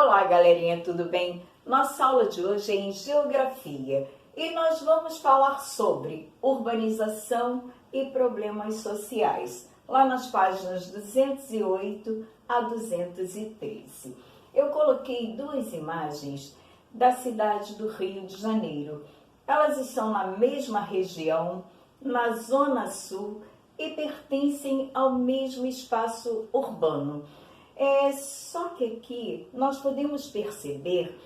Olá, galerinha, tudo bem? Nossa aula de hoje é em Geografia e nós vamos falar sobre urbanização e problemas sociais, lá nas páginas 208 a 213. Eu coloquei duas imagens da cidade do Rio de Janeiro. Elas estão na mesma região, na Zona Sul, e pertencem ao mesmo espaço urbano. Só que aqui nós podemos perceber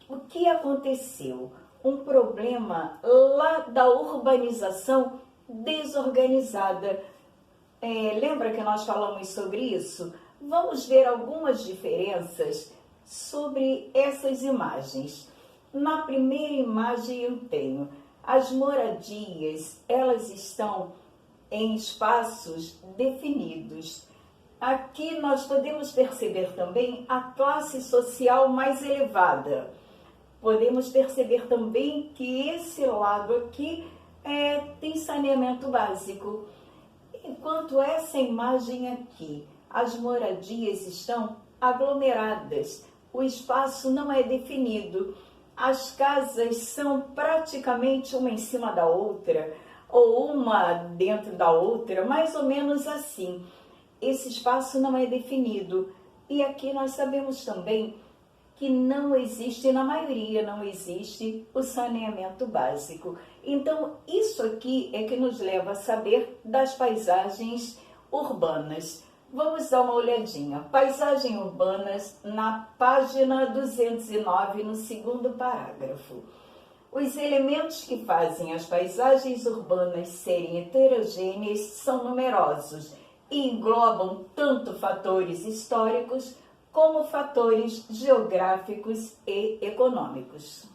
o que aconteceu. Um problema lá da urbanização desorganizada. Lembra que nós falamos sobre isso? Vamos ver algumas diferenças sobre essas imagens. Na primeira imagem eu tenho as moradias, elas estão em espaços definidos. Aqui nós podemos perceber também a classe social mais elevada. Podemos perceber também que esse lado aqui tem saneamento básico. Enquanto essa imagem aqui, as moradias estão aglomeradas. O espaço não é definido. As casas são praticamente uma em cima da outra, ou uma dentro da outra, mais ou menos assim. Esse espaço não é definido. E aqui nós sabemos também que não existe, na maioria não existe, o saneamento básico. Então, isso aqui é que nos leva a saber das paisagens urbanas. Vamos dar uma olhadinha. Paisagem urbanas na página 209, no segundo parágrafo. Os elementos que fazem as paisagens urbanas serem heterogêneas são numerosos e englobam tanto fatores históricos como fatores geográficos e econômicos.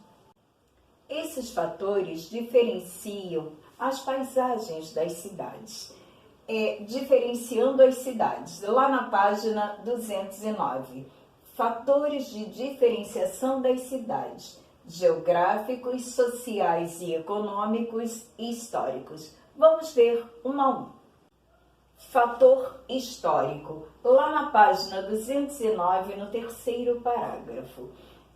Esses fatores diferenciam as paisagens das cidades, diferenciando as cidades. Lá na página 209, fatores de diferenciação das cidades, geográficos, sociais e econômicos e históricos. Vamos ver um a um. Fator histórico, lá na página 209, no terceiro parágrafo.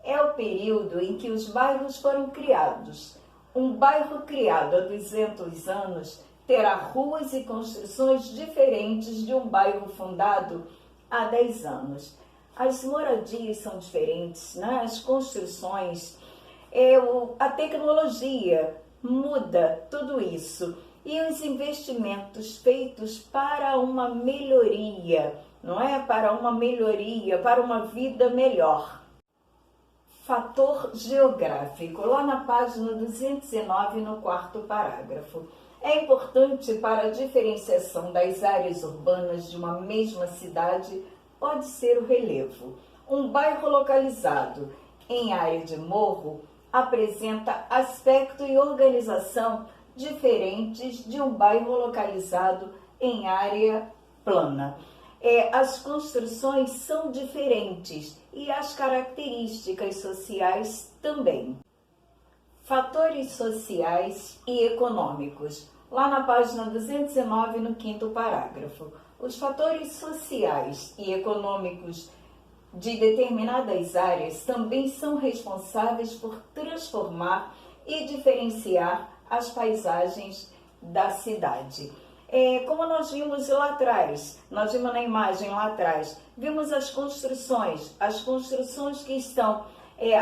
É o período em que os bairros foram criados. Um bairro criado há 200 anos terá ruas e construções diferentes de um bairro fundado há 10 anos. As moradias são diferentes, né? As construções, a tecnologia muda tudo isso. E os investimentos feitos para uma melhoria, não é? Para uma melhoria, para uma vida melhor. Fator geográfico, lá na página 209, no quarto parágrafo. É importante para a diferenciação das áreas urbanas de uma mesma cidade pode ser o relevo. Um bairro localizado em área de morro apresenta aspecto e organização diferentes de um bairro localizado em área plana. As construções são diferentes e as características sociais também. Fatores sociais e econômicos, lá na página 209, no quinto parágrafo. Os fatores sociais e econômicos de determinadas áreas também são responsáveis por transformar e diferenciar as paisagens da cidade. Como nós vimos lá atrás, nós vimos na imagem lá atrás, vimos as construções que estão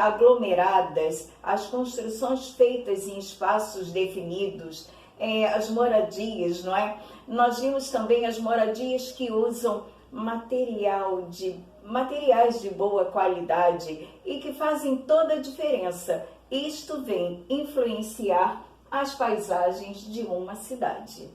aglomeradas, as construções feitas em espaços definidos, as moradias, não é? Nós vimos também as moradias que usam materiais de boa qualidade e que fazem toda a diferença. Isto vem influenciar as paisagens de uma cidade.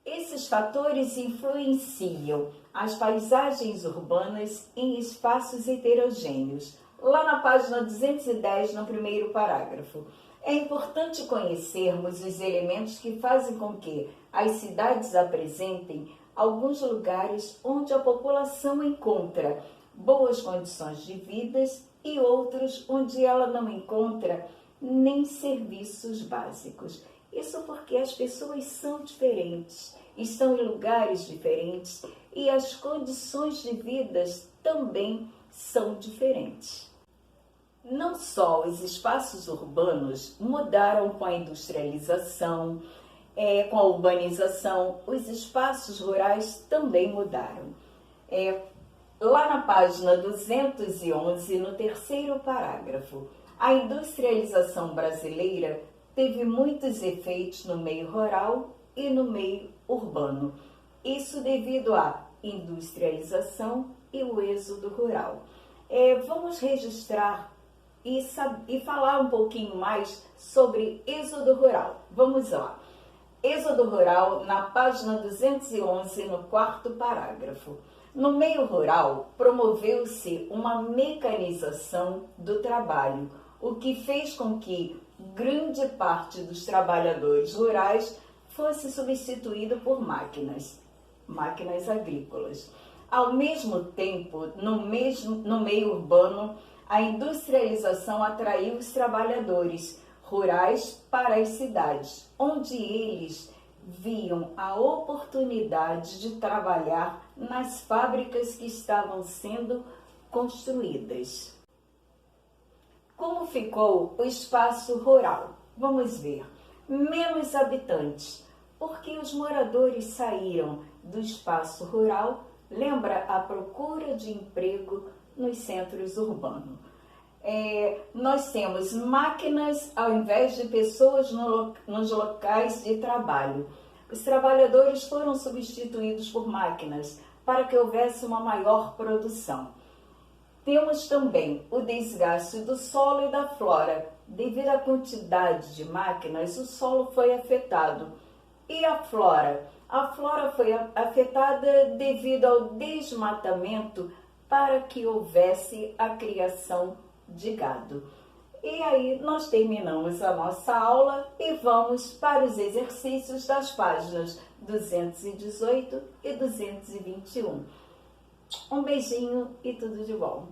Esses fatores influenciam as paisagens urbanas em espaços heterogêneos. Lá na página 210, no primeiro parágrafo. É importante conhecermos os elementos que fazem com que as cidades apresentem alguns lugares onde a população encontra boas condições de vida e outros onde ela não encontra nem serviços básicos. Isso porque as pessoas são diferentes, estão em lugares diferentes e as condições de vida também são diferentes. Não só os espaços urbanos mudaram com a industrialização, com a urbanização, os espaços rurais também mudaram. Lá na página 211, no terceiro parágrafo, a industrialização brasileira teve muitos efeitos no meio rural e no meio urbano. Isso devido à industrialização e o êxodo rural. Vamos registrar e falar um pouquinho mais sobre êxodo rural. Vamos lá. Êxodo rural, na página 211, no quarto parágrafo. No meio rural, promoveu-se uma mecanização do trabalho, o que fez com que grande parte dos trabalhadores rurais fosse substituído por máquinas agrícolas. Ao mesmo tempo, no meio urbano, a industrialização atraiu os trabalhadores rurais para as cidades, onde eles viam a oportunidade de trabalhar nas fábricas que estavam sendo construídas. Como ficou o espaço rural? Vamos ver. Menos habitantes, porque os moradores saíram do espaço rural, lembra a procura de emprego nos centros urbanos. Nós temos máquinas ao invés de pessoas nos locais de trabalho. Os trabalhadores foram substituídos por máquinas para que houvesse uma maior produção. Temos também o desgaste do solo e da flora. Devido à quantidade de máquinas, o solo foi afetado. E a flora? A flora foi afetada devido ao desmatamento para que houvesse a criação de gado. E aí nós terminamos a nossa aula e vamos para os exercícios das páginas 218 e 221. Um beijinho e tudo de bom!